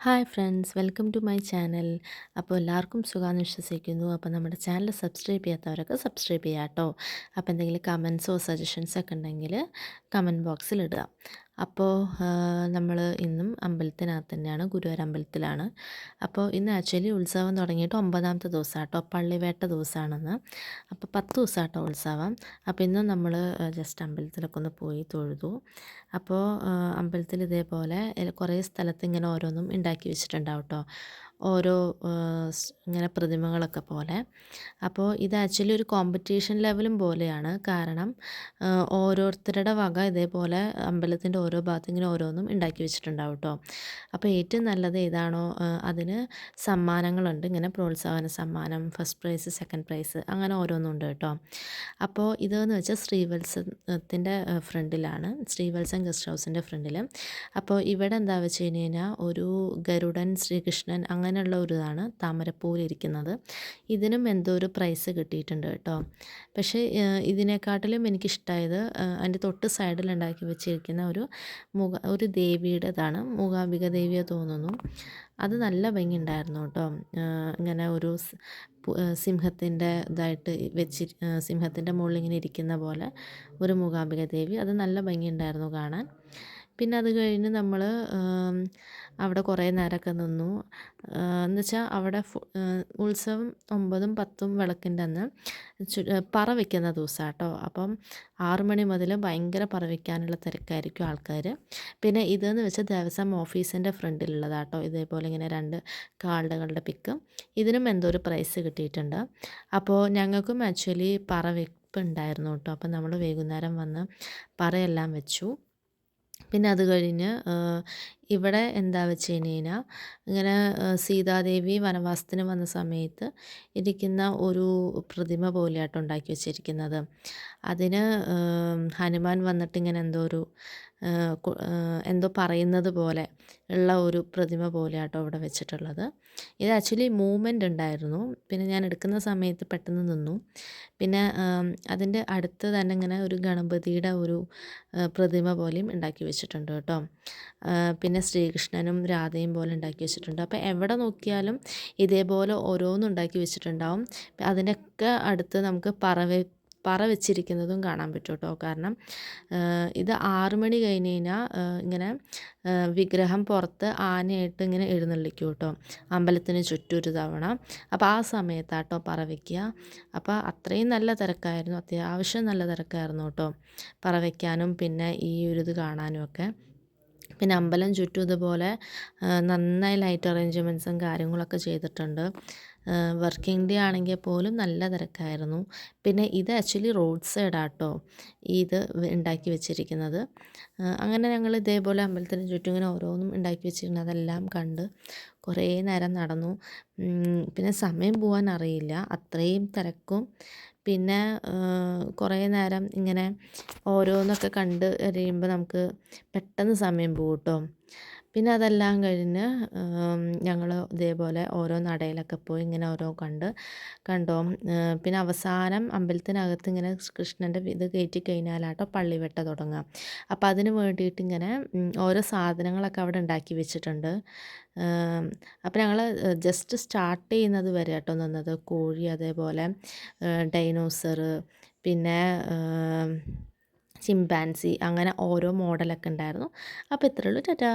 Hi friends, welcome to my channel. അപ്പോൾ എല്ലാവർക്കും സുഖമാണെന്ന് വിശ്വസിക്കുന്നു. അപ്പോൾ നമ്മുടെ ചാനൽ സബ്സ്ക്രൈബ് ചെയ്യാത്തവരൊക്കെ സബ്സ്ക്രൈബ് ചെയ്യുക കേട്ടോ. അപ്പോൾ എന്തെങ്കിലും കമൻസോ സജഷൻസൊക്കെ ഉണ്ടെങ്കിൽ കമൻറ്റ് ബോക്സിൽ ഇടുക. അപ്പോൾ നമ്മൾ ഇന്നും അമ്പലത്തിനകത്ത് തന്നെയാണ്, ഗുരുവായൂർ അമ്പലത്തിലാണ്. അപ്പോൾ ഇന്ന് ആക്ച്വലി ഉത്സവം തുടങ്ങിയിട്ട് 9ാമത്തെ ദിവസമാണ് കേട്ടോ, പള്ളിവേട്ട ദിവസമാണെന്ന്. അപ്പോൾ 10 ദിവസം കേട്ടോ ഉത്സവം. അപ്പോൾ ഇന്നും നമ്മൾ ജസ്റ്റ് അമ്പലത്തിലൊക്കെ ഒന്ന് പോയി തൊഴുതു. അപ്പോൾ അമ്പലത്തിൽ ഇതേപോലെ കുറേ സ്ഥലത്ത് ഇങ്ങനെ ഓരോന്നും ഉണ്ടാക്കി വെച്ചിട്ടുണ്ടാവും കേട്ടോ, ഓരോ ഇങ്ങനെ പ്രതിമകളൊക്കെ പോലെ. അപ്പോൾ ഇത് ആക്ച്വലി ഒരു കോമ്പറ്റീഷൻ ലെവലും പോലെയാണ്. കാരണം ഓരോരുത്തരുടെ വക ഇതേപോലെ അമ്പലത്തിൻ്റെ ഓരോ ഭാഗത്ത് ഇങ്ങനെ ഓരോന്നും ഉണ്ടാക്കി വെച്ചിട്ടുണ്ടാവും കേട്ടോ. അപ്പോൾ ഏറ്റവും നല്ലത് ഏതാണോ അതിന് സമ്മാനങ്ങളുണ്ട്, ഇങ്ങനെ പ്രോത്സാഹന സമ്മാനം, ഫസ്റ്റ് പ്രൈസ്, സെക്കൻഡ് പ്രൈസ്, അങ്ങനെ ഓരോന്നുണ്ട് കേട്ടോ. അപ്പോൾ ഇതെന്ന് വെച്ചാൽ ശ്രീവത്സത്തിൻ്റെ ഫ്രണ്ടിലാണ്, ശ്രീവത്സം ഗസ്റ്റ് ഹൗസിൻ്റെ ഫ്രണ്ടിൽ. അപ്പോൾ ഇവിടെ എന്താ വെച്ച് കഴിഞ്ഞാൽ ഒരു ഗരുഡൻ, ശ്രീകൃഷ്ണൻ അങ്ങനെയുള്ള ഒരു ഇതാണ് താമരപ്പൂവിലിരിക്കുന്നത്. ഇതിനും എന്തോ ഒരു പ്രൈസ് കിട്ടിയിട്ടുണ്ട് കേട്ടോ. പക്ഷേ ഇതിനെക്കാട്ടിലും എനിക്കിഷ്ടമായത് അതിൻ്റെ തൊട്ട് സൈഡിൽ ഉണ്ടാക്കി വെച്ചിരിക്കുന്ന ഒരു ദേവിയുടേതാണ്, മൂകാംബിക ദേവിയെ തോന്നുന്നു. അത് നല്ല ഭംഗിയുണ്ടായിരുന്നു കേട്ടോ. ഇങ്ങനെ ഒരു സിംഹത്തിൻ്റെ ഇതായിട്ട് സിംഹത്തിൻ്റെ മുകളിൽ ഇങ്ങനെ ഇരിക്കുന്ന പോലെ ഒരു മൂകാംബിക ദേവി, അത് നല്ല ഭംഗിയുണ്ടായിരുന്നു കാണാൻ. പിന്നെ അത് കഴിഞ്ഞ് നമ്മൾ അവിടെ കുറേ നേരമൊക്കെ നിന്നു. എന്നുവെച്ചാൽ അവിടെ ഉത്സവം 9ഉം 10ഉം വിളക്കിൻ്റെ അന്ന് പറ വയ്ക്കുന്ന ദിവസമാണ് കേട്ടോ. അപ്പം 6 മണി മുതൽ ഭയങ്കര പറ വയ്ക്കാനുള്ള തിരക്കായിരിക്കും ആൾക്കാർ. പിന്നെ ഇതെന്ന് വെച്ചാൽ ദേവസ്വം ഓഫീസിൻ്റെ ഫ്രണ്ടിലുള്ളതാണ് കേട്ടോ. ഇതേപോലെ ഇങ്ങനെ 2 കാളുകളുടെ പിക്ക്. ഇതിനും എന്തോ ഒരു പ്രൈസ് കിട്ടിയിട്ടുണ്ട്. അപ്പോൾ ഞങ്ങൾക്കും ആക്ച്വലി പറ വെപ്പ് ഉണ്ടായിരുന്നു കേട്ടോ. അപ്പം നമ്മൾ വൈകുന്നേരം വന്ന് പറയെല്ലാം വെച്ചു. പിന്നെ അത് കഴിഞ്ഞ് ഇവിടെ എന്താ വെച്ച് കഴിഞ്ഞാൽ ഇങ്ങനെ സീതാദേവി വനവാസത്തിന് വന്ന സമയത്ത് ഇരിക്കുന്ന ഒരു പ്രതിമ പോലെയാട്ടോ ഉണ്ടാക്കി വെച്ചിരിക്കുന്നത്. അതിന് ഹനുമാൻ വന്നിട്ട് ഇങ്ങനെ എന്തോ പറയുന്നത് പോലെ ഉള്ള ഒരു പ്രതിമ പോലെയാട്ടോ ഇവിടെ വെച്ചിട്ടുള്ളത്. ഇത് ആക്ച്വലി മൂവ്മെൻ്റ് ഉണ്ടായിരുന്നു. പിന്നെ ഞാൻ എടുക്കുന്ന സമയത്ത് പെട്ടെന്ന് നിന്നു. പിന്നെ അതിൻ്റെ അടുത്ത് തന്നെ ഇങ്ങനെ ഒരു ഗണപതിയുടെ ഒരു പ്രതിമ പോലെയും ഉണ്ടാക്കി വെച്ചിട്ടുണ്ട് കേട്ടോ. പിന്നെ ശ്രീകൃഷ്ണനും രാധയും പോലെ ഉണ്ടാക്കി വെച്ചിട്ടുണ്ട്. അപ്പോൾ എവിടെ നോക്കിയാലും ഇതേപോലെ ഓരോന്നും ഉണ്ടാക്കി വെച്ചിട്ടുണ്ടാവും. അതിനൊക്കെ അടുത്ത് നമുക്ക് പറ വെച്ചിരിക്കുന്നതും കാണാൻ പറ്റും കേട്ടോ. കാരണം ഇത് 6 മണി കഴിഞ്ഞ് കഴിഞ്ഞാൽ ഇങ്ങനെ വിഗ്രഹം പുറത്ത് ആനയായിട്ട് ഇങ്ങനെ എഴുന്നള്ളിക്കും കേട്ടോ, അമ്പലത്തിന് ചുറ്റും ഒരു തവണ. അപ്പോൾ ആ സമയത്താട്ടോ പറ വയ്ക്കുക. അപ്പോൾ അത്രയും നല്ല തിരക്കായിരുന്നു, അത്യാവശ്യം നല്ല തിരക്കായിരുന്നു കേട്ടോ പറ വയ്ക്കാനും പിന്നെ ഈ ഒരു ഇത് കാണാനും ഒക്കെ. പിന്നെ അമ്പലം ചുറ്റും ഇതുപോലെ നന്നായി ലൈറ്റ് അറേഞ്ച്മെൻറ്റ്സും കാര്യങ്ങളൊക്കെ ചെയ്തിട്ടുണ്ട്. വർക്കിംഗ് ഡേ ആണെങ്കിൽ പോലും നല്ല തിരക്കായിരുന്നു. പിന്നെ ഇത് ആക്ച്വലി റോഡ് സൈഡാട്ടോ ഇത് ഉണ്ടാക്കി വെച്ചിരിക്കുന്നത്. അങ്ങനെ ഞങ്ങൾ ഇതേപോലെ അമ്പലത്തിന് ചുറ്റും ഇങ്ങനെ ഓരോന്നും ഉണ്ടാക്കി വെച്ചിരുന്നത് അതെല്ലാം കണ്ട് കുറേ നേരം നടന്നു. പിന്നെ സമയം പോകാൻ അറിയില്ല, അത്രയും തിരക്കും. പിന്നെ കുറേ നേരം ഇങ്ങനെ ഓരോന്നൊക്കെ കണ്ട് കഴിയുമ്പോൾ നമുക്ക് പെട്ടെന്ന് സമയം പോകും കേട്ടോ. പിന്നെ അതെല്ലാം കഴിഞ്ഞ് ഞങ്ങൾ ഇതേപോലെ ഓരോ നടയിലൊക്കെ പോയി ഇങ്ങനെ ഓരോ കണ്ടോ. പിന്നെ അവസാനം അമ്പലത്തിനകത്ത് ഇങ്ങനെ കൃഷ്ണൻ്റെ ഇത് കയറ്റി കഴിഞ്ഞാലാട്ടോ പള്ളിവെട്ട തുടങ്ങുക. അപ്പം അതിന് വേണ്ടിയിട്ട് ഇങ്ങനെ ഓരോ സാധനങ്ങളൊക്കെ അവിടെ ഉണ്ടാക്കി വെച്ചിട്ടുണ്ട്. അപ്പം ഞങ്ങൾ ജസ്റ്റ് സ്റ്റാർട്ട് ചെയ്യുന്നത് വരെ കേട്ടോ നിന്നത്. കോഴി, അതേപോലെ ഡൈനോസർ, പിന്നെ ചിമ്പാൻസി, അങ്ങനെ ഓരോ മോഡലൊക്കെ ഉണ്ടായിരുന്നു. അപ്പോൾ ഇത്രയേ ഉള്ളൂ. ടാറ്റാ.